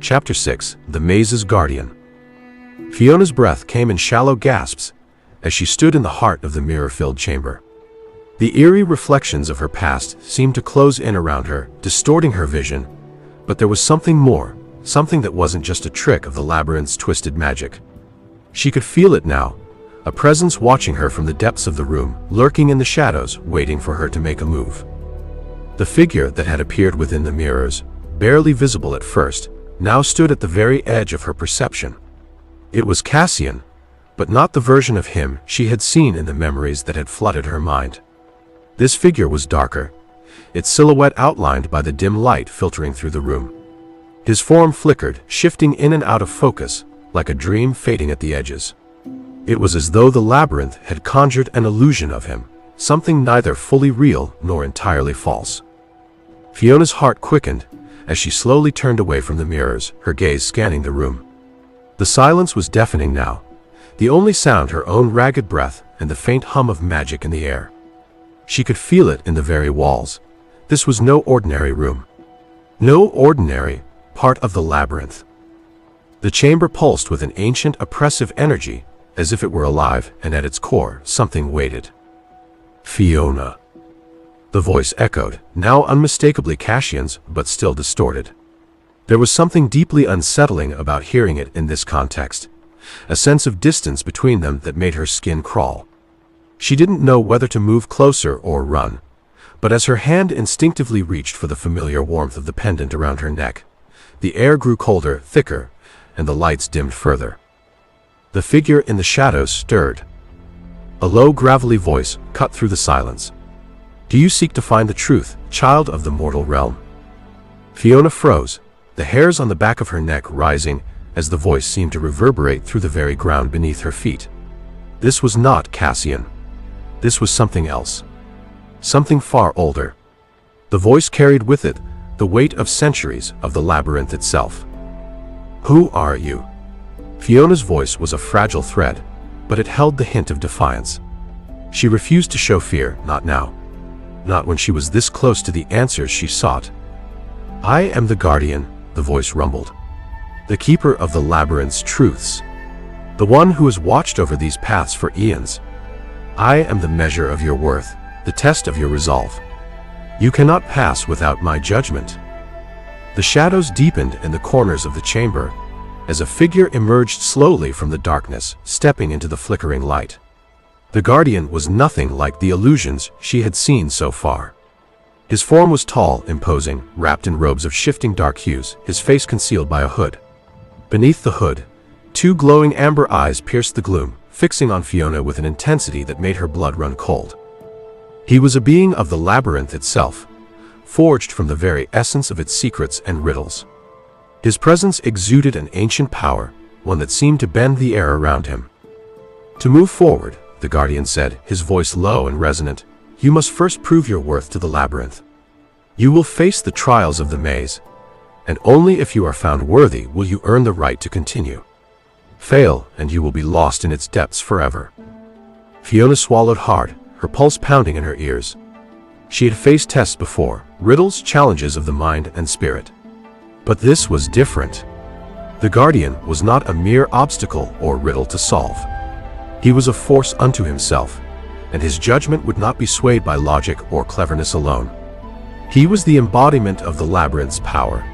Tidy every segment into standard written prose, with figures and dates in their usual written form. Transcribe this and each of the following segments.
Chapter 6 The Maze's Guardian. Fiona's breath came in shallow gasps as she stood in the heart of the mirror-filled chamber. The eerie reflections of her past seemed to close in around her, distorting her vision, but there was something more, something that wasn't just a trick of the labyrinth's twisted magic. She could feel it now, a presence watching her from the depths of the room, lurking in the shadows, waiting for her to make a move. The figure that had appeared within the mirrors, barely visible at first, now stood at the very edge of her perception. It was Cassian, but not the version of him she had seen in the memories that had flooded her mind. This figure was darker, its silhouette outlined by the dim light filtering through the room. His form flickered, shifting in and out of focus, like a dream fading at the edges. It was as though the labyrinth had conjured an illusion of him, something neither fully real nor entirely false. Fiona's heart quickened as she slowly turned away from the mirrors, her gaze scanning the room. The silence was deafening now, the only sound her own ragged breath and the faint hum of magic in the air. She could feel it in the very walls. This was no ordinary room. No ordinary part of the labyrinth. The chamber pulsed with an ancient, oppressive energy, as if it were alive, and at its core, something waited. Fiona. The voice echoed, now unmistakably Cassian's, but still distorted. There was something deeply unsettling about hearing it in this context, a sense of distance between them that made her skin crawl. She didn't know whether to move closer or run, but as her hand instinctively reached for the familiar warmth of the pendant around her neck, the air grew colder, thicker, and the lights dimmed further. The figure in the shadows stirred. A low, gravelly voice cut through the silence. "Do you seek to find the truth, child of the mortal realm?" Fiona froze, the hairs on the back of her neck rising as the voice seemed to reverberate through the very ground beneath her feet. This was not Cassian. This was something else. Something far older. The voice carried with it the weight of centuries of the labyrinth itself. "Who are you?" Fiona's voice was a fragile thread, but it held the hint of defiance. She refused to show fear, not now. Not when she was this close to the answers she sought. "I am the guardian," the voice rumbled. "The keeper of the labyrinth's truths. The one who has watched over these paths for eons. I am the measure of your worth, the test of your resolve. You cannot pass without my judgment." The shadows deepened in the corners of the chamber, as a figure emerged slowly from the darkness, stepping into the flickering light. The guardian was nothing like the illusions she had seen so far. His form was tall, imposing, wrapped in robes of shifting dark hues, his face concealed by a hood. Beneath the hood, two glowing amber eyes pierced the gloom, fixing on Fiona with an intensity that made her blood run cold. He was a being of the labyrinth itself, forged from the very essence of its secrets and riddles. His presence exuded an ancient power, one that seemed to bend the air around him. "To move forward," the guardian said, his voice low and resonant, "you must first prove your worth to the labyrinth. You will face the trials of the maze, and only if you are found worthy will you earn the right to continue. Fail, and you will be lost in its depths forever." Fiona swallowed hard, her pulse pounding in her ears. She had faced tests before, riddles, challenges of the mind and spirit. But this was different. The guardian was not a mere obstacle or riddle to solve. He was a force unto himself, and his judgment would not be swayed by logic or cleverness alone. He was the embodiment of the labyrinth's power,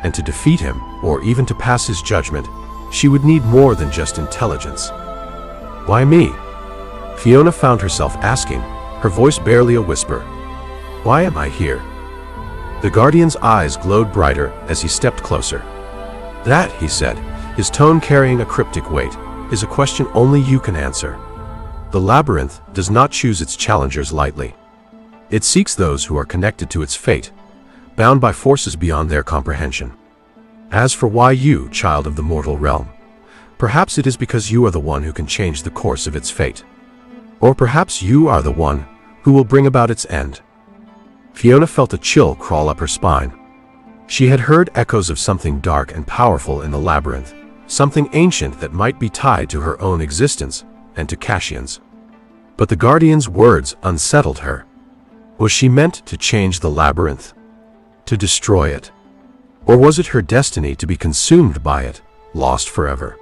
and to defeat him, or even to pass his judgment, she would need more than just intelligence. "Why me?" Fiona found herself asking, her voice barely a whisper. "Why am I here?" The guardian's eyes glowed brighter as he stepped closer. "That," he said, his tone carrying a cryptic weight, "is a question only you can answer. The labyrinth does not choose its challengers lightly. It seeks those who are connected to its fate, bound by forces beyond their comprehension. As for why you, child of the mortal realm, perhaps it is because you are the one who can change the course of its fate. Or perhaps you are the one who will bring about its end." Fiona felt a chill crawl up her spine. She had heard echoes of something dark and powerful in the labyrinth, something ancient that might be tied to her own existence and to Cassian's. But the guardian's words unsettled her. Was she meant to change the labyrinth? To destroy it? Or was it her destiny to be consumed by it, lost forever?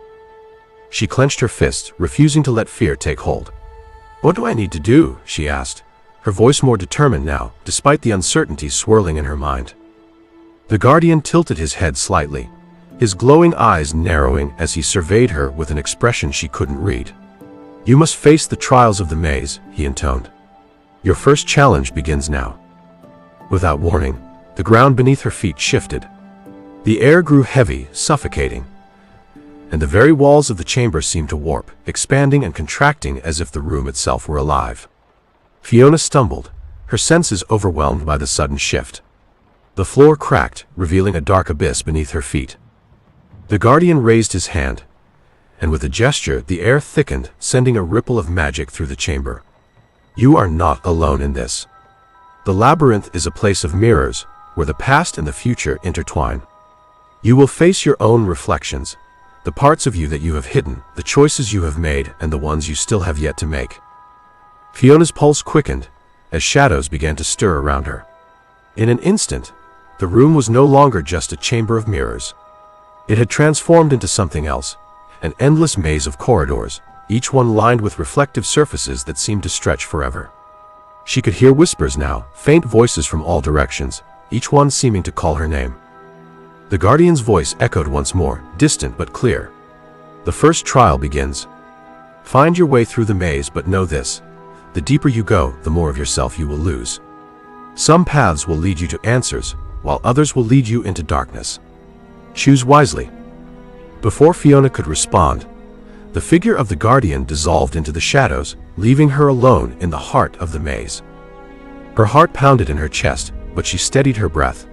She clenched her fists, refusing to let fear take hold. "What do I need to do?" she asked, her voice more determined now, despite the uncertainty swirling in her mind. The guardian tilted his head slightly, his glowing eyes narrowing as he surveyed her with an expression she couldn't read. "You must face the trials of the maze," he intoned. "Your first challenge begins now." Without warning, the ground beneath her feet shifted. The air grew heavy, suffocating, and the very walls of the chamber seemed to warp, expanding and contracting as if the room itself were alive. Fiona stumbled, her senses overwhelmed by the sudden shift. The floor cracked, revealing a dark abyss beneath her feet. The guardian raised his hand, and with a gesture the air thickened, sending a ripple of magic through the chamber. "You are not alone in this. The labyrinth is a place of mirrors, where the past and the future intertwine. You will face your own reflections, the parts of you that you have hidden, the choices you have made, and the ones you still have yet to make." Fiona's pulse quickened, as shadows began to stir around her. In an instant, the room was no longer just a chamber of mirrors. It had transformed into something else, an endless maze of corridors, each one lined with reflective surfaces that seemed to stretch forever. She could hear whispers now, faint voices from all directions, each one seeming to call her name. The guardian's voice echoed once more, distant but clear. "The first trial begins. Find your way through the maze, but know this: the deeper you go, the more of yourself you will lose. Some paths will lead you to answers, while others will lead you into darkness. Choose wisely." Before Fiona could respond, the figure of the guardian dissolved into the shadows, leaving her alone in the heart of the maze. Her heart pounded in her chest, but she steadied her breath.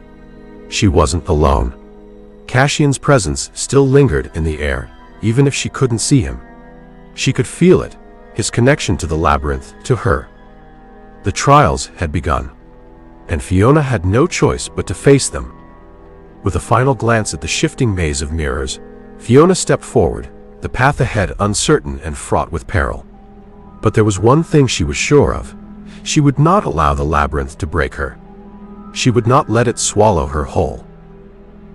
She wasn't alone. Cassian's presence still lingered in the air, even if she couldn't see him. She could feel it, his connection to the labyrinth, to her. The trials had begun, and Fiona had no choice but to face them. With a final glance at the shifting maze of mirrors, Fiona stepped forward, the path ahead uncertain and fraught with peril. But there was one thing she was sure of: she would not allow the labyrinth to break her. She would not let it swallow her whole.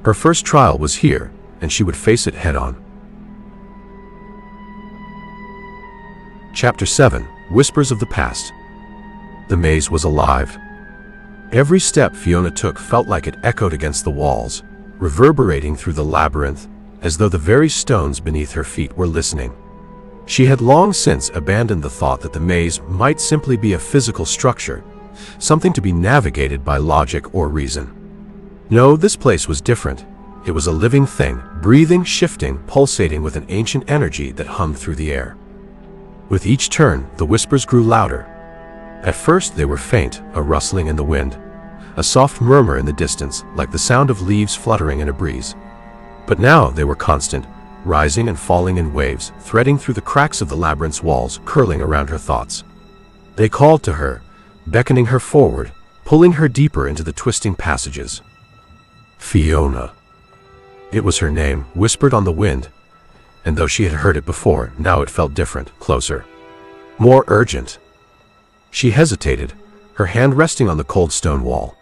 Her first trial was here, and she would face it head-on. Chapter 7: Whispers of the Past. The maze was alive. Every step Fiona took felt like it echoed against the walls, reverberating through the labyrinth, as though the very stones beneath her feet were listening. She had long since abandoned the thought that the maze might simply be a physical structure, something to be navigated by logic or reason. No, this place was different. It was a living thing, breathing, shifting, pulsating with an ancient energy that hummed through the air. With each turn, the whispers grew louder. At first they were faint, a rustling in the wind, a soft murmur in the distance, like the sound of leaves fluttering in a breeze. But now they were constant, rising and falling in waves, threading through the cracks of the labyrinth's walls, curling around her thoughts. They called to her, beckoning her forward, pulling her deeper into the twisting passages. Fiona. It was her name, whispered on the wind, and though she had heard it before, now it felt different, closer, more urgent. She hesitated, her hand resting on the cold stone wall.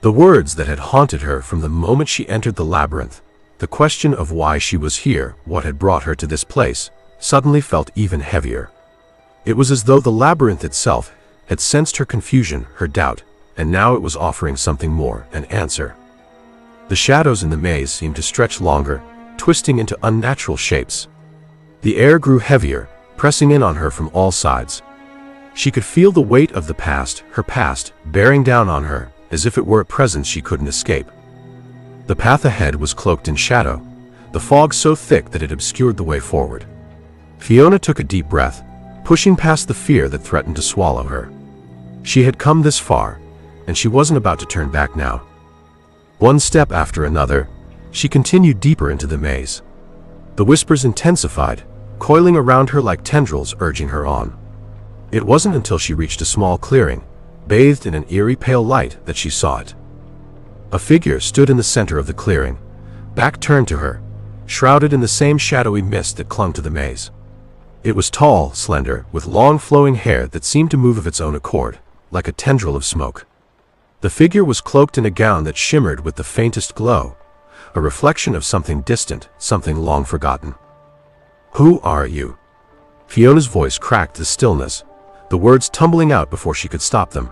The words that had haunted her from the moment she entered the labyrinth, the question of why she was here, what had brought her to this place, suddenly felt even heavier. It was as though the labyrinth itself had sensed her confusion, her doubt, and now it was offering something more, an answer. The shadows in the maze seemed to stretch longer, twisting into unnatural shapes. The air grew heavier, pressing in on her from all sides. She could feel the weight of the past, her past, bearing down on her, as if it were a presence she couldn't escape. The path ahead was cloaked in shadow, the fog so thick that it obscured the way forward. Fiona took a deep breath, pushing past the fear that threatened to swallow her. She had come this far, and she wasn't about to turn back now. One step after another, she continued deeper into the maze. The whispers intensified, coiling around her like tendrils urging her on. It wasn't until she reached a small clearing, bathed in an eerie pale light, that she saw it. A figure stood in the center of the clearing, back turned to her, shrouded in the same shadowy mist that clung to the maze. It was tall, slender, with long flowing hair that seemed to move of its own accord, like a tendril of smoke. The figure was cloaked in a gown that shimmered with the faintest glow, a reflection of something distant, something long forgotten. "Who are you?" Fiona's voice cracked the stillness, the words tumbling out before she could stop them.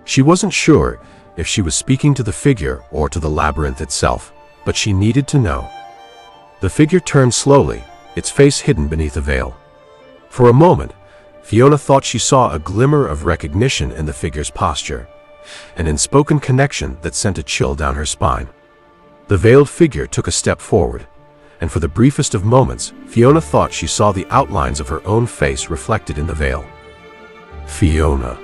She wasn't sure if she was speaking to the figure or to the labyrinth itself, but she needed to know. The figure turned slowly, its face hidden beneath a veil. For a moment, Fiona thought she saw a glimmer of recognition in the figure's posture, an unspoken connection that sent a chill down her spine. The veiled figure took a step forward, and for the briefest of moments, Fiona thought she saw the outlines of her own face reflected in the veil. "Fiona."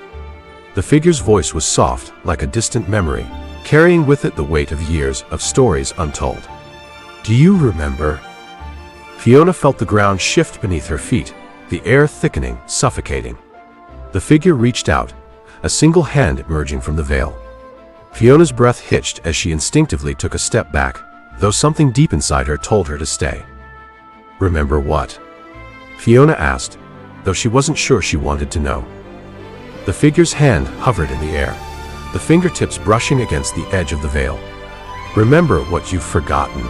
The figure's voice was soft, like a distant memory, carrying with it the weight of years of stories untold. "Do you remember?" Fiona felt the ground shift beneath her feet, the air thickening, suffocating. The figure reached out, a single hand emerging from the veil. Fiona's breath hitched as she instinctively took a step back, though something deep inside her told her to stay. "Remember what?" Fiona asked, though she wasn't sure she wanted to know. The figure's hand hovered in the air, the fingertips brushing against the edge of the veil. "Remember what you've forgotten.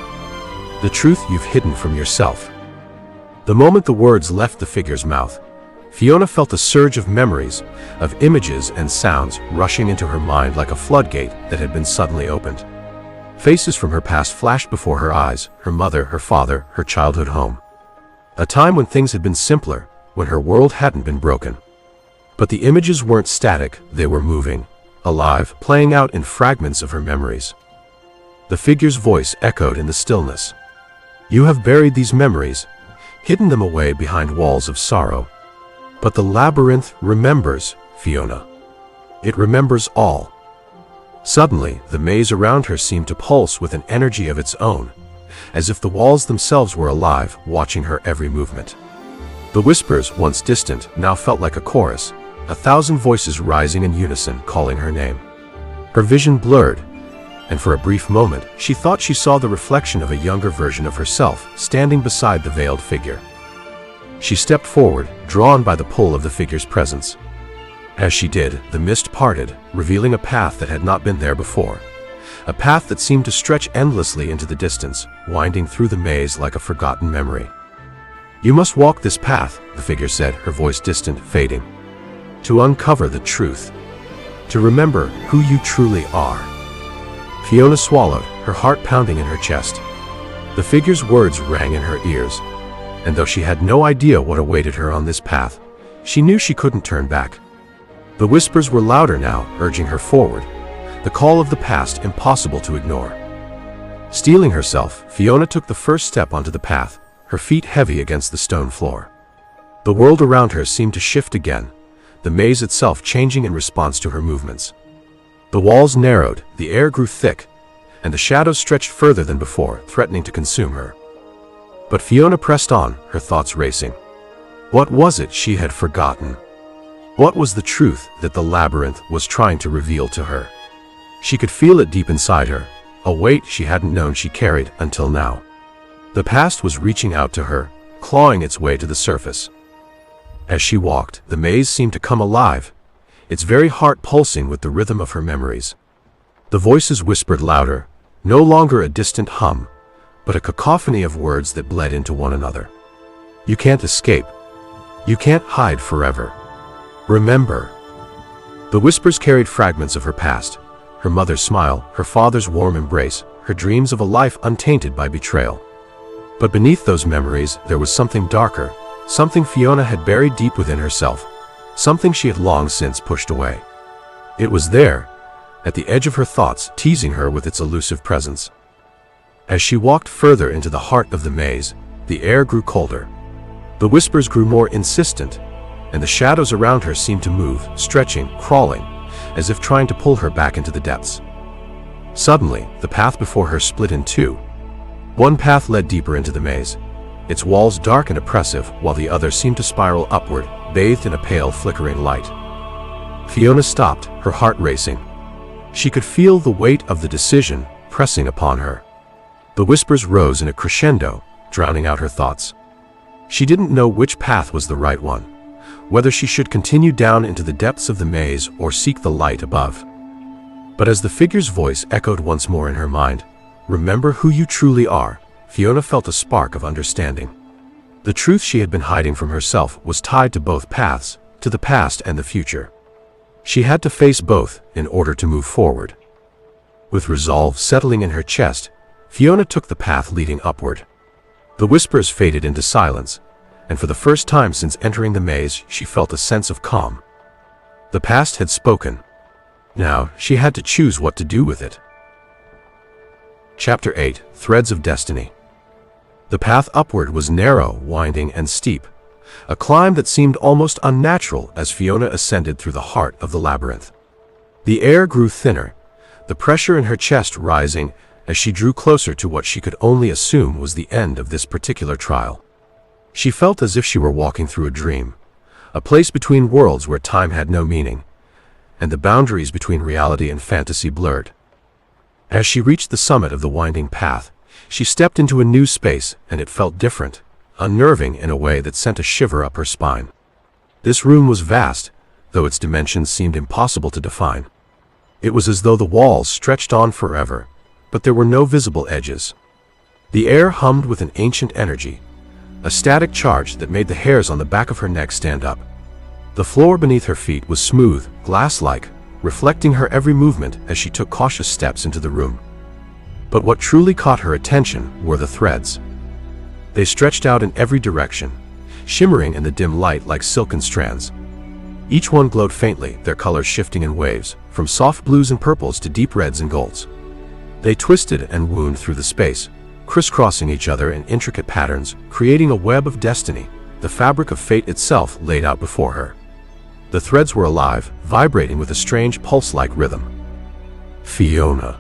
The truth you've hidden from yourself." The moment the words left the figure's mouth, Fiona felt a surge of memories, of images and sounds rushing into her mind like a floodgate that had been suddenly opened. Faces from her past flashed before her eyes, her mother, her father, her childhood home. A time when things had been simpler, when her world hadn't been broken. But the images weren't static, they were moving, alive, playing out in fragments of her memories. The figure's voice echoed in the stillness. "You have buried these memories, hidden them away behind walls of sorrow. But the labyrinth remembers, Fiona. It remembers all." Suddenly, the maze around her seemed to pulse with an energy of its own, as if the walls themselves were alive, watching her every movement. The whispers, once distant, now felt like a chorus, 1,000 voices rising in unison, calling her name. Her vision blurred, and for a brief moment, she thought she saw the reflection of a younger version of herself, standing beside the veiled figure. She stepped forward, drawn by the pull of the figure's presence. As she did, the mist parted, revealing a path that had not been there before. A path that seemed to stretch endlessly into the distance, winding through the maze like a forgotten memory. "You must walk this path," the figure said, her voice distant, fading. "To uncover the truth. To remember who you truly are." Fiona swallowed, her heart pounding in her chest. The figure's words rang in her ears, and though she had no idea what awaited her on this path, she knew she couldn't turn back. The whispers were louder now, urging her forward, the call of the past impossible to ignore. Steeling herself, Fiona took the first step onto the path, her feet heavy against the stone floor. The world around her seemed to shift again, the maze itself changing in response to her movements. The walls narrowed, the air grew thick, and the shadows stretched further than before, threatening to consume her. But Fiona pressed on, her thoughts racing. What was it she had forgotten? What was the truth that the labyrinth was trying to reveal to her? She could feel it deep inside her, a weight she hadn't known she carried until now. The past was reaching out to her, clawing its way to the surface. As she walked, the maze seemed to come alive, its very heart pulsing with the rhythm of her memories. The voices whispered louder, no longer a distant hum, but a cacophony of words that bled into one another. "You can't escape. You can't hide forever. Remember." The whispers carried fragments of her past, her mother's smile, her father's warm embrace, her dreams of a life untainted by betrayal. But beneath those memories, there was something darker, something Fiona had buried deep within herself, something she had long since pushed away. It was there, at the edge of her thoughts, teasing her with its elusive presence. As she walked further into the heart of the maze, the air grew colder. The whispers grew more insistent, and the shadows around her seemed to move, stretching, crawling, as if trying to pull her back into the depths. Suddenly, the path before her split in two. One path led deeper into the maze, its walls dark and oppressive, while the other seemed to spiral upward, bathed in a pale, flickering light. Fiona stopped, her heart racing. She could feel the weight of the decision pressing upon her. The whispers rose in a crescendo, drowning out her thoughts. She didn't know which path was the right one, whether she should continue down into the depths of the maze or seek the light above. But as the figure's voice echoed once more in her mind, Remember who you truly are. Fiona felt a spark of understanding. The truth she had been hiding from herself was tied to both paths, to the past and the future. She had to face both in order to move forward. With resolve settling in her chest, Fiona took the path leading upward. The whispers faded into silence, and for the first time since entering the maze, she felt a sense of calm. The past had spoken. Now, she had to choose what to do with it. Chapter 8: Threads of Destiny. The path upward was narrow, winding, and steep, a climb that seemed almost unnatural as Fiona ascended through the heart of the labyrinth. The air grew thinner, the pressure in her chest rising as she drew closer to what she could only assume was the end of this particular trial. She felt as if she were walking through a dream, a place between worlds where time had no meaning, and the boundaries between reality and fantasy blurred. As she reached the summit of the winding path, she stepped into a new space, and it felt different, unnerving in a way that sent a shiver up her spine. This room was vast, though its dimensions seemed impossible to define. It was as though the walls stretched on forever, but there were no visible edges. The air hummed with an ancient energy, a static charge that made the hairs on the back of her neck stand up. The floor beneath her feet was smooth, glass-like, reflecting her every movement as she took cautious steps into the room. But what truly caught her attention were the threads. They stretched out in every direction, shimmering in the dim light like silken strands. Each one glowed faintly, their colors shifting in waves, from soft blues and purples to deep reds and golds. They twisted and wound through the space, crisscrossing each other in intricate patterns, creating a web of destiny, the fabric of fate itself laid out before her. The threads were alive, vibrating with a strange pulse-like rhythm. Fiona.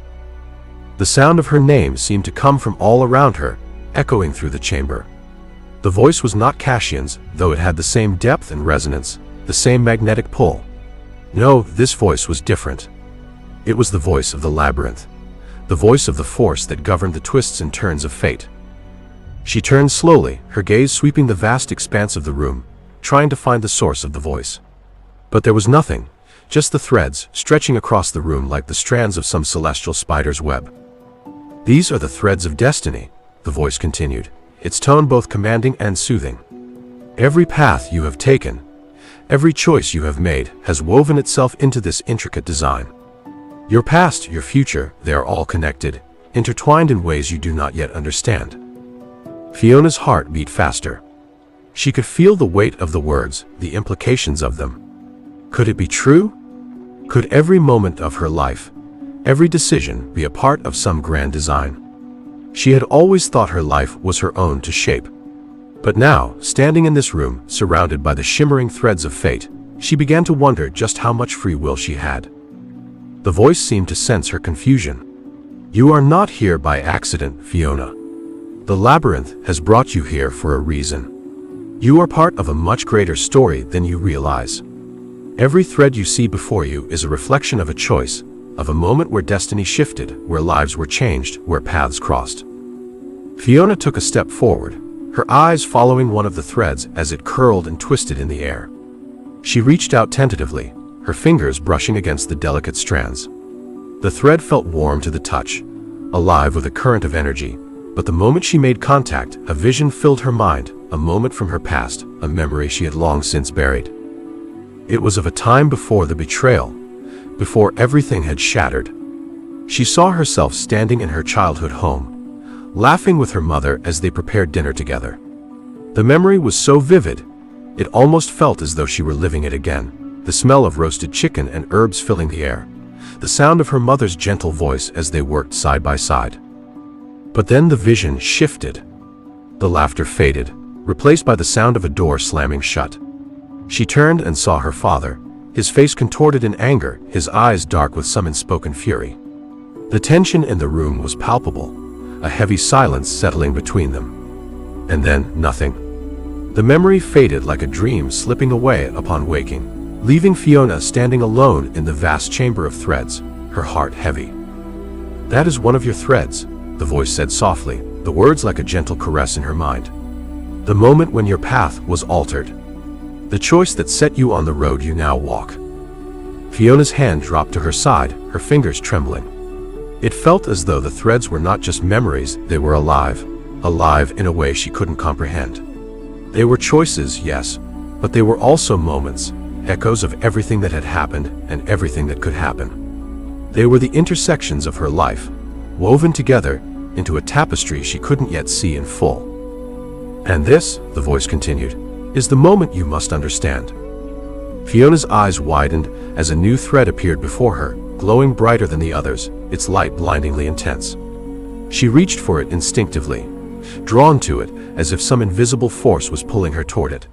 The sound of her name seemed to come from all around her, echoing through the chamber. The voice was not Cassian's, though it had the same depth and resonance, the same magnetic pull. No, this voice was different. It was the voice of the labyrinth, the voice of the force that governed the twists and turns of fate. She turned slowly, her gaze sweeping the vast expanse of the room, trying to find the source of the voice. But there was nothing, just the threads stretching across the room like the strands of some celestial spider's web. "These are the threads of destiny," the voice continued, its tone both commanding and soothing. "Every path you have taken, every choice you have made has woven itself into this intricate design. Your past, your future, they are all connected, intertwined in ways you do not yet understand." Fiona's heart beat faster. She could feel the weight of the words, the implications of them. Could it be true? Could every moment of her life, every decision, be a part of some grand design? She had always thought her life was her own to shape. But now, standing in this room, surrounded by the shimmering threads of fate, she began to wonder just how much free will she had. The voice seemed to sense her confusion. "You are not here by accident, Fiona. The labyrinth has brought you here for a reason. You are part of a much greater story than you realize. Every thread you see before you is a reflection of a choice, of a moment where destiny shifted, where lives were changed, where paths crossed." Fiona took a step forward, her eyes following one of the threads as it curled and twisted in the air. She reached out tentatively, her fingers brushing against the delicate strands. The thread felt warm to the touch, alive with a current of energy, but the moment she made contact, a vision filled her mind, a moment from her past, a memory she had long since buried. It was of a time before the betrayal, before everything had shattered. She saw herself standing in her childhood home, laughing with her mother as they prepared dinner together. The memory was so vivid, it almost felt as though she were living it again. The smell of roasted chicken and herbs filling the air, the sound of her mother's gentle voice as they worked side by side. But then the vision shifted. The laughter faded, replaced by the sound of a door slamming shut. She turned and saw her father, his face contorted in anger, his eyes dark with some unspoken fury. The tension in the room was palpable, a heavy silence settling between them. And then, nothing. The memory faded like a dream slipping away upon waking, leaving Fiona standing alone in the vast chamber of threads, her heart heavy. "That is one of your threads," the voice said softly, the words like a gentle caress in her mind. "The moment when your path was altered. The choice that set you on the road you now walk." Fiona's hand dropped to her side, her fingers trembling. It felt as though the threads were not just memories, they were alive in a way she couldn't comprehend. They were choices, yes, but they were also moments, echoes of everything that had happened and everything that could happen. They were the intersections of her life, woven together into a tapestry she couldn't yet see in full. And this, the voice continued, is the moment you must understand. Fiona's eyes widened as a new thread appeared before her, glowing brighter than the others, its light blindingly intense. She reached for it instinctively, drawn to it as if some invisible force was pulling her toward it.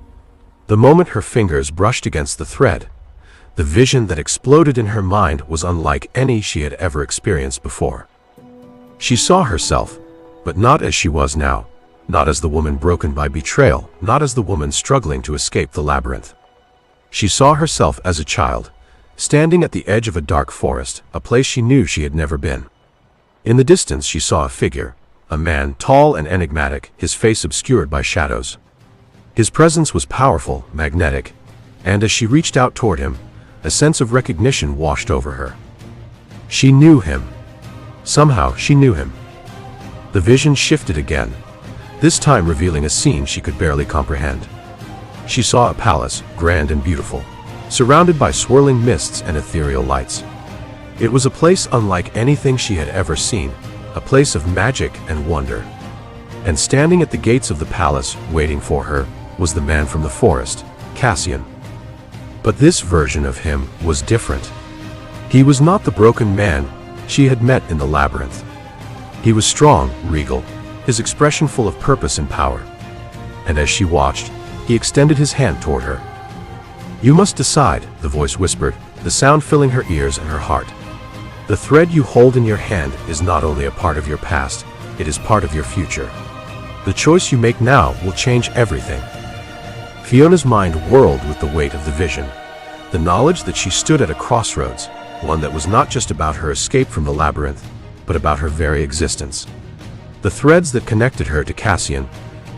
The moment her fingers brushed against the thread, the vision that exploded in her mind was unlike any she had ever experienced before. She saw herself, but not as she was now, not as the woman broken by betrayal, not as the woman struggling to escape the labyrinth. She saw herself as a child, standing at the edge of a dark forest, a place she knew she had never been. In the distance she saw a figure, a man tall and enigmatic, his face obscured by shadows. His presence was powerful, magnetic, and as she reached out toward him, a sense of recognition washed over her. She knew him. Somehow she knew him. The vision shifted again, this time revealing a scene she could barely comprehend. She saw a palace, grand and beautiful, surrounded by swirling mists and ethereal lights. It was a place unlike anything she had ever seen, a place of magic and wonder. And standing at the gates of the palace, waiting for her, was the man from the forest, Cassian. But this version of him was different. He was not the broken man she had met in the labyrinth. He was strong, regal, his expression full of purpose and power. And as she watched, he extended his hand toward her. "You must decide," the voice whispered, the sound filling her ears and her heart. "The thread you hold in your hand is not only a part of your past, it is part of your future. The choice you make now will change everything." Fiona's mind whirled with the weight of the vision, the knowledge that she stood at a crossroads, one that was not just about her escape from the labyrinth, but about her very existence. The threads that connected her to Cassian,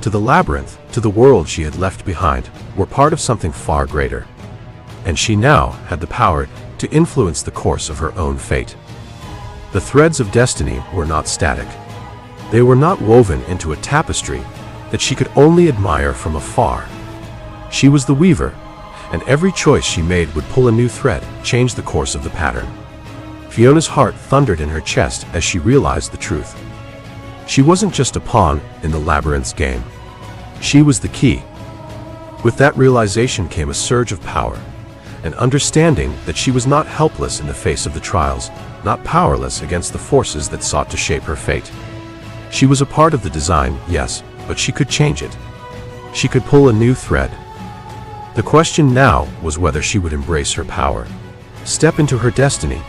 to the labyrinth, to the world she had left behind, were part of something far greater. And she now had the power to influence the course of her own fate. The threads of destiny were not static. They were not woven into a tapestry that she could only admire from afar. She was the weaver, and every choice she made would pull a new thread, change the course of the pattern. Fiona's heart thundered in her chest as she realized the truth. She wasn't just a pawn in the labyrinth's game. She was the key. With that realization came a surge of power, an understanding that she was not helpless in the face of the trials, not powerless against the forces that sought to shape her fate. She was a part of the design, yes, but she could change it. She could pull a new thread. The question now was whether she would embrace her power, step into her destiny,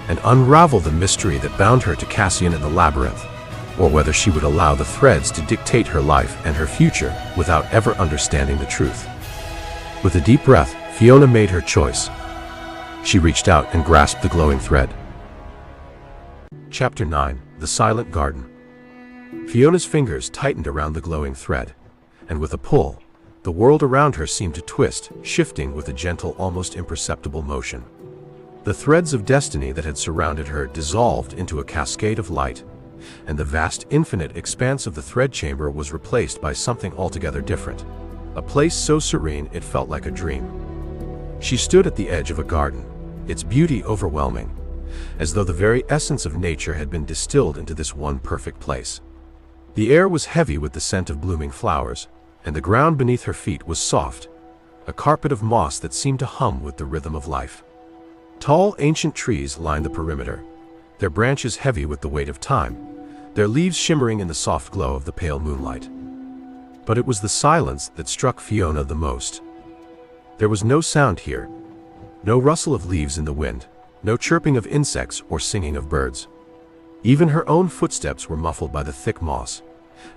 and unravel the mystery that bound her to Cassian in the labyrinth, or whether she would allow the threads to dictate her life and her future without ever understanding the truth. With a deep breath, Fiona made her choice. She reached out and grasped the glowing thread. Chapter 9: The Silent Garden. Fiona's fingers tightened around the glowing thread, and with a pull, the world around her seemed to twist, shifting with a gentle, almost imperceptible motion. The threads of destiny that had surrounded her dissolved into a cascade of light, and the vast, infinite expanse of the thread chamber was replaced by something altogether different, a place so serene it felt like a dream. She stood at the edge of a garden, its beauty overwhelming, as though the very essence of nature had been distilled into this one perfect place. The air was heavy with the scent of blooming flowers, and the ground beneath her feet was soft, a carpet of moss that seemed to hum with the rhythm of life. Tall, ancient trees lined the perimeter, their branches heavy with the weight of time, their leaves shimmering in the soft glow of the pale moonlight. But it was the silence that struck Fiona the most. There was no sound here, no rustle of leaves in the wind, no chirping of insects or singing of birds. Even her own footsteps were muffled by the thick moss,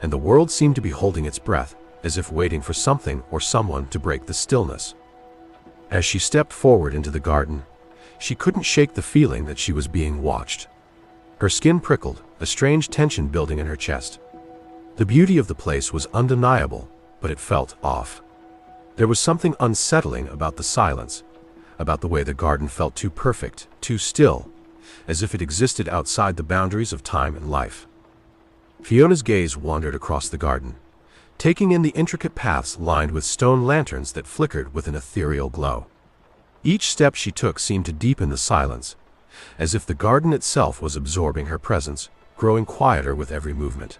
and the world seemed to be holding its breath, as if waiting for something or someone to break the stillness. As she stepped forward into the garden, she couldn't shake the feeling that she was being watched. Her skin prickled, a strange tension building in her chest. The beauty of the place was undeniable, but it felt off. There was something unsettling about the silence, about the way the garden felt too perfect, too still, as if it existed outside the boundaries of time and life. Fiona's gaze wandered across the garden, taking in the intricate paths lined with stone lanterns that flickered with an ethereal glow. Each step she took seemed to deepen the silence, as if the garden itself was absorbing her presence, growing quieter with every movement.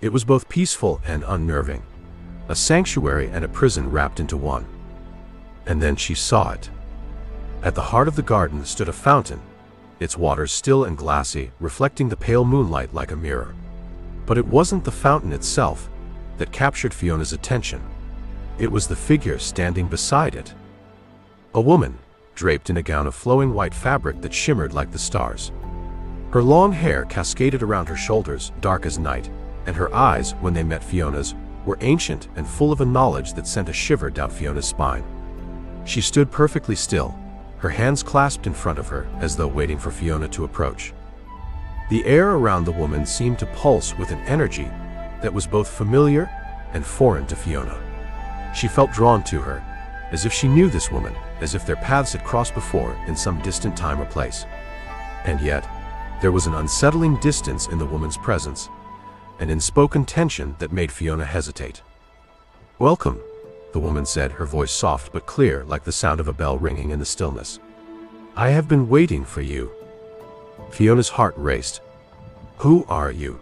It was both peaceful and unnerving, a sanctuary and a prison wrapped into one. And then she saw it. At the heart of the garden stood a fountain, its waters still and glassy, reflecting the pale moonlight like a mirror. But it wasn't the fountain itself that captured Fiona's attention. It was the figure standing beside it. A woman, draped in a gown of flowing white fabric that shimmered like the stars. Her long hair cascaded around her shoulders, dark as night, and her eyes, when they met Fiona's, were ancient and full of a knowledge that sent a shiver down Fiona's spine. She stood perfectly still, her hands clasped in front of her, as though waiting for Fiona to approach. The air around the woman seemed to pulse with an energy that was both familiar and foreign to Fiona. She felt drawn to her, as if she knew this woman, as if their paths had crossed before in some distant time or place. And yet, there was an unsettling distance in the woman's presence, an unspoken tension that made Fiona hesitate. "Welcome," the woman said, her voice soft but clear like the sound of a bell ringing in the stillness. "I have been waiting for you." Fiona's heart raced. "Who are you?"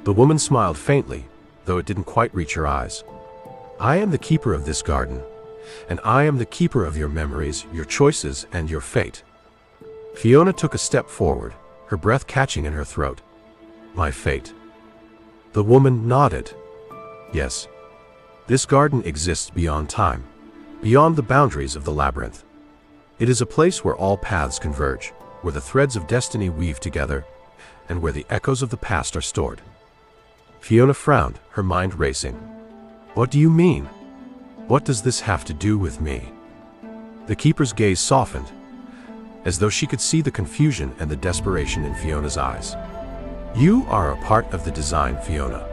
The woman smiled faintly, though it didn't quite reach her eyes. "I am the keeper of this garden, and I am the keeper of your memories, your choices, and your fate." Fiona took a step forward, her breath catching in her throat. "My fate." The woman nodded. "Yes. This garden exists beyond time, beyond the boundaries of the labyrinth. It is a place where all paths converge, where the threads of destiny weave together, and where the echoes of the past are stored." Fiona frowned, her mind racing. "What do you mean? What does this have to do with me?" The keeper's gaze softened, as though she could see the confusion and the desperation in Fiona's eyes. "You are a part of the design, Fiona.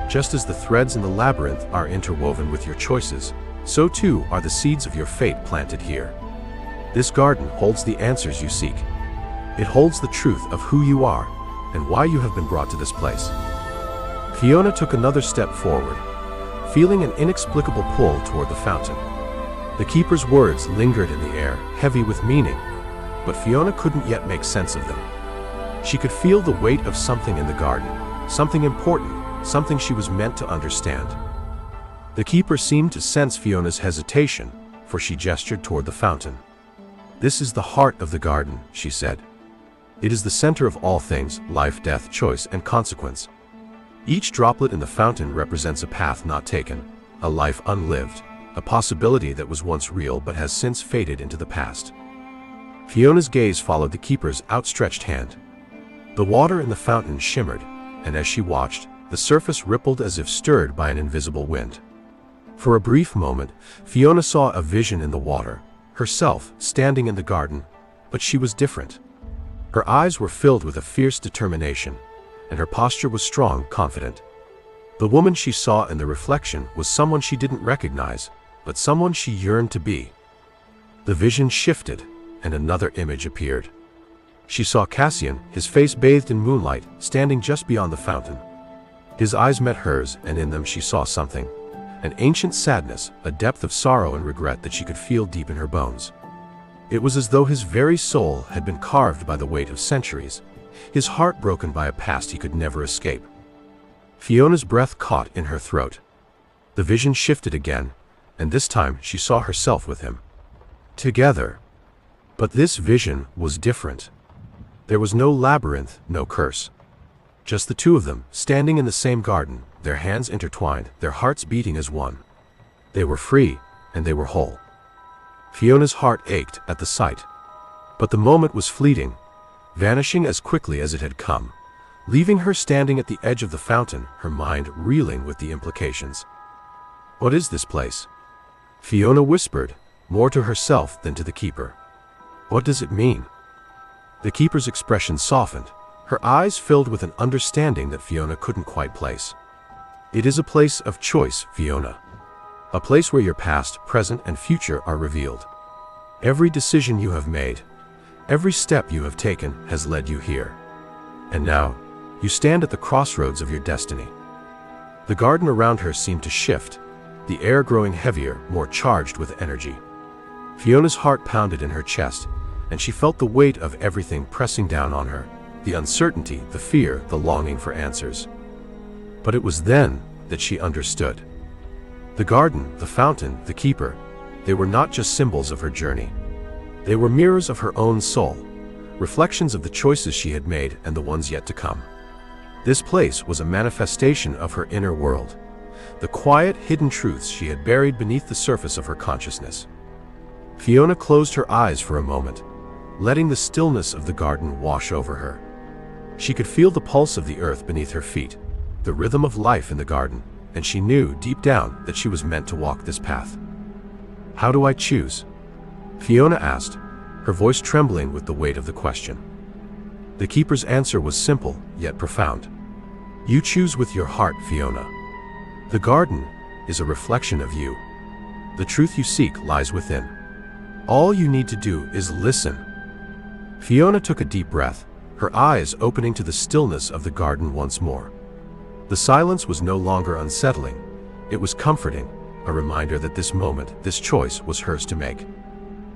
Just as the threads in the labyrinth are interwoven with your choices, so too are the seeds of your fate planted here. This garden holds the answers you seek. It holds the truth of who you are and why you have been brought to this place." Fiona took another step forward, feeling an inexplicable pull toward the fountain. The keeper's words lingered in the air, heavy with meaning, but Fiona couldn't yet make sense of them. She could feel the weight of something in the garden, something important, something she was meant to understand. The keeper seemed to sense Fiona's hesitation, for she gestured toward the fountain. "This is the heart of the garden," she said. "It is the center of all things, life, death, choice, and consequence. Each droplet in the fountain represents a path not taken, a life unlived, a possibility that was once real but has since faded into the past." Fiona's gaze followed the keeper's outstretched hand. The water in the fountain shimmered, and as she watched, the surface rippled as if stirred by an invisible wind. For a brief moment, Fiona saw a vision in the water, herself standing in the garden, but she was different. Her eyes were filled with a fierce determination, and her posture was strong, confident. The woman she saw in the reflection was someone she didn't recognize, but someone she yearned to be. The vision shifted, and another image appeared. She saw Cassian, his face bathed in moonlight, standing just beyond the fountain. His eyes met hers, and in them she saw something, an ancient sadness, a depth of sorrow and regret that she could feel deep in her bones. It was as though his very soul had been carved by the weight of centuries, his heart broken by a past he could never escape. Fiona's breath caught in her throat. The vision shifted again, and this time she saw herself with him. Together. But this vision was different. There was no labyrinth, no curse. Just the two of them, standing in the same garden, their hands intertwined, their hearts beating as one. They were free, and they were whole. Fiona's heart ached at the sight. But the moment was fleeting, vanishing as quickly as it had come, leaving her standing at the edge of the fountain, her mind reeling with the implications. "What is this place?" Fiona whispered, more to herself than to the keeper. "What does it mean?" The keeper's expression softened, her eyes filled with an understanding that Fiona couldn't quite place. "It is a place of choice, Fiona. A place where your past, present, and future are revealed. Every decision you have made, Every step you have taken has led you here. And now, you stand at the crossroads of your destiny. The garden around her seemed to shift, the air growing heavier, more charged with energy. Fiona's heart pounded in her chest, and she felt the weight of everything pressing down on her, the uncertainty, the fear, the longing for answers. But it was then that she understood. The garden, the fountain, the keeper, they were not just symbols of her journey. They were mirrors of her own soul, reflections of the choices she had made and the ones yet to come. This place was a manifestation of her inner world, the quiet, hidden truths she had buried beneath the surface of her consciousness. Fiona closed her eyes for a moment, letting the stillness of the garden wash over her. She could feel the pulse of the earth beneath her feet, the rhythm of life in the garden, and she knew deep down that she was meant to walk this path. "How do I choose?" Fiona asked, her voice trembling with the weight of the question. The keeper's answer was simple, yet profound. "You choose with your heart, Fiona. The garden is a reflection of you. The truth you seek lies within. All you need to do is listen." Fiona took a deep breath, her eyes opening to the stillness of the garden once more. The silence was no longer unsettling. It was comforting, a reminder that this moment, this choice, was hers to make.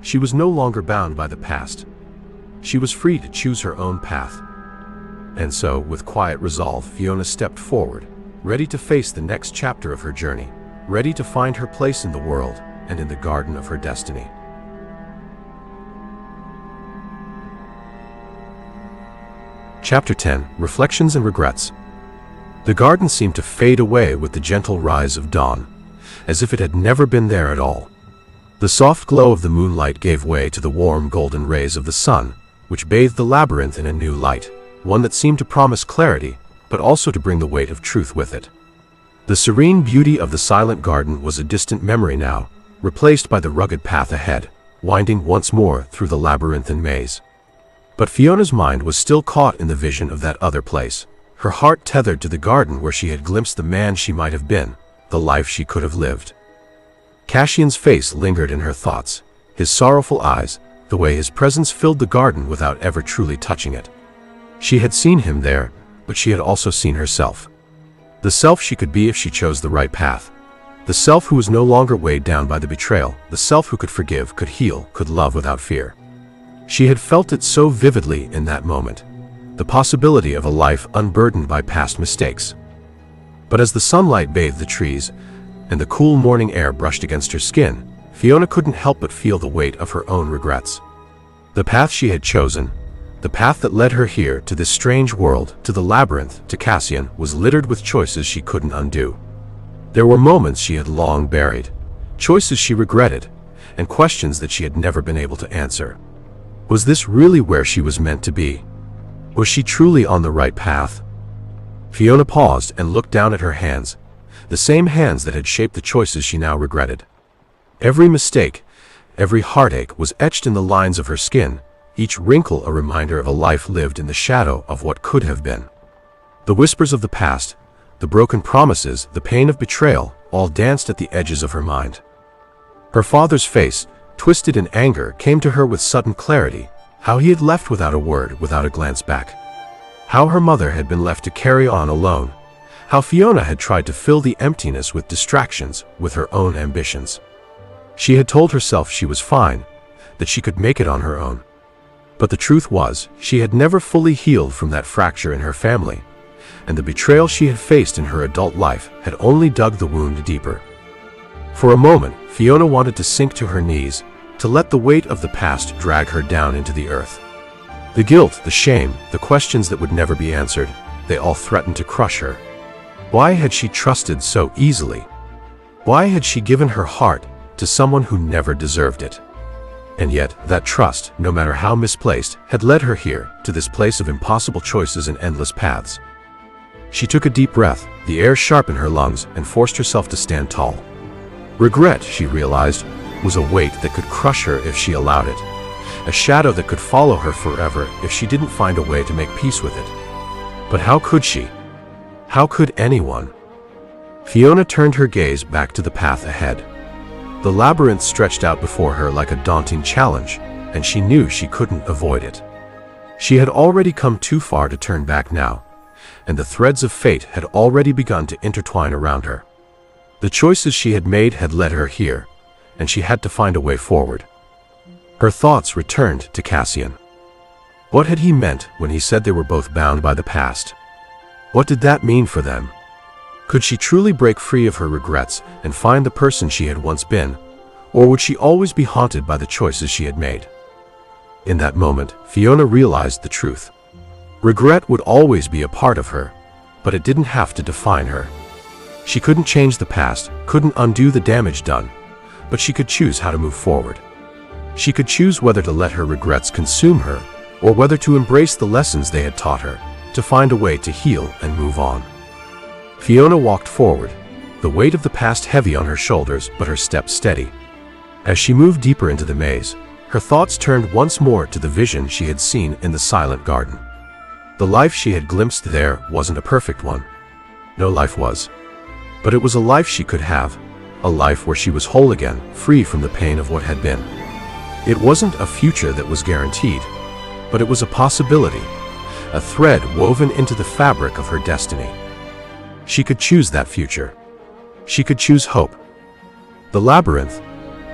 She was no longer bound by the past. She was free to choose her own path. And so, with quiet resolve, Fiona stepped forward, ready to face the next chapter of her journey, ready to find her place in the world and in the garden of her destiny. Chapter 10: Reflections and Regrets. The garden seemed to fade away with the gentle rise of dawn, as if it had never been there at all. The soft glow of the moonlight gave way to the warm golden rays of the sun, which bathed the labyrinth in a new light, one that seemed to promise clarity, but also to bring the weight of truth with it. The serene beauty of the silent garden was a distant memory now, replaced by the rugged path ahead, winding once more through the labyrinthine maze. But Fiona's mind was still caught in the vision of that other place, her heart tethered to the garden where she had glimpsed the man she might have been, the life she could have lived. Cassian's face lingered in her thoughts, his sorrowful eyes, the way his presence filled the garden without ever truly touching it. She had seen him there, but she had also seen herself. The self she could be if she chose the right path. The self who was no longer weighed down by the betrayal, the self who could forgive, could heal, could love without fear. She had felt it so vividly in that moment, the possibility of a life unburdened by past mistakes. But as the sunlight bathed the trees, and the cool morning air brushed against her skin, Fiona couldn't help but feel the weight of her own regrets. The path she had chosen, the path that led her here to this strange world, to the labyrinth, to Cassian, was littered with choices she couldn't undo. There were moments she had long buried, choices she regretted, and questions that she had never been able to answer. Was this really where she was meant to be? Was she truly on the right path? Fiona paused and looked down at her hands, the same hands that had shaped the choices she now regretted. Every mistake, every heartache was etched in the lines of her skin, each wrinkle a reminder of a life lived in the shadow of what could have been. The whispers of the past, the broken promises, the pain of betrayal, all danced at the edges of her mind. Her father's face, twisted in anger, came to her with sudden clarity, how he had left without a word, without a glance back. How her mother had been left to carry on alone. How Fiona had tried to fill the emptiness with distractions, with her own ambitions. She had told herself she was fine, that she could make it on her own. But the truth was, she had never fully healed from that fracture in her family, and the betrayal she had faced in her adult life had only dug the wound deeper. For a moment, Fiona wanted to sink to her knees, to let the weight of the past drag her down into the earth. The guilt, the shame, the questions that would never be answered, they all threatened to crush her. Why had she trusted so easily? Why had she given her heart to someone who never deserved it? And yet, that trust, no matter how misplaced, had led her here, to this place of impossible choices and endless paths. She took a deep breath, the air sharp in her lungs, and forced herself to stand tall. Regret, she realized, was a weight that could crush her if she allowed it, a shadow that could follow her forever if she didn't find a way to make peace with it. But how could she? How could anyone? Fiona turned her gaze back to the path ahead. The labyrinth stretched out before her like a daunting challenge, and she knew she couldn't avoid it. She had already come too far to turn back now, and the threads of fate had already begun to intertwine around her. The choices she had made had led her here, and she had to find a way forward. Her thoughts returned to Cassian. What had he meant when he said they were both bound by the past? What did that mean for them? Could she truly break free of her regrets and find the person she had once been, or would she always be haunted by the choices she had made? In that moment, Fiona realized the truth. Regret would always be a part of her, but it didn't have to define her. She couldn't change the past, couldn't undo the damage done, but she could choose how to move forward. She could choose whether to let her regrets consume her, or whether to embrace the lessons they had taught her, to find a way to heal and move on. Fiona walked forward, the weight of the past heavy on her shoulders but her steps steady. As she moved deeper into the maze, her thoughts turned once more to the vision she had seen in the silent garden. The life she had glimpsed there wasn't a perfect one. No life was. But it was a life she could have, a life where she was whole again, free from the pain of what had been. It wasn't a future that was guaranteed, but it was a possibility, a thread woven into the fabric of her destiny. She could choose that future. She could choose hope. The labyrinth,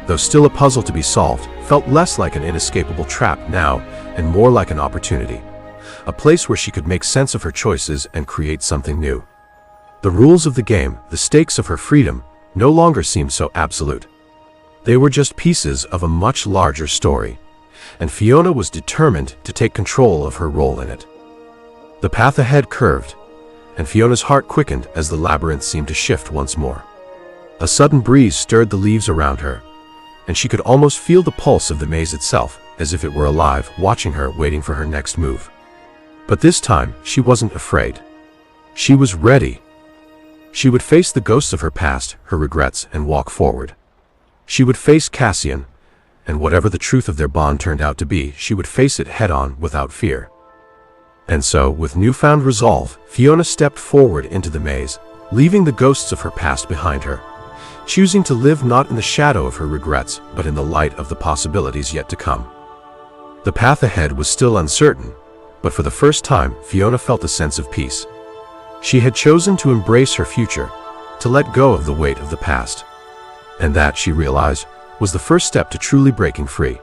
though still a puzzle to be solved, felt less like an inescapable trap now and more like an opportunity, a place where she could make sense of her choices and create something new. The rules of the game, the stakes of her freedom, no longer seemed so absolute. They were just pieces of a much larger story, and Fiona was determined to take control of her role in it. The path ahead curved, and Fiona's heart quickened as the labyrinth seemed to shift once more. A sudden breeze stirred the leaves around her, and she could almost feel the pulse of the maze itself, as if it were alive, watching her, waiting for her next move. But this time, she wasn't afraid. She was ready. She would face the ghosts of her past, her regrets, and walk forward. She would face Cassian, and whatever the truth of their bond turned out to be, she would face it head-on without fear. And so, with newfound resolve, Fiona stepped forward into the maze, leaving the ghosts of her past behind her, choosing to live not in the shadow of her regrets, but in the light of the possibilities yet to come. The path ahead was still uncertain, but for the first time, Fiona felt a sense of peace. She had chosen to embrace her future, to let go of the weight of the past. And that, she realized, was the first step to truly breaking free.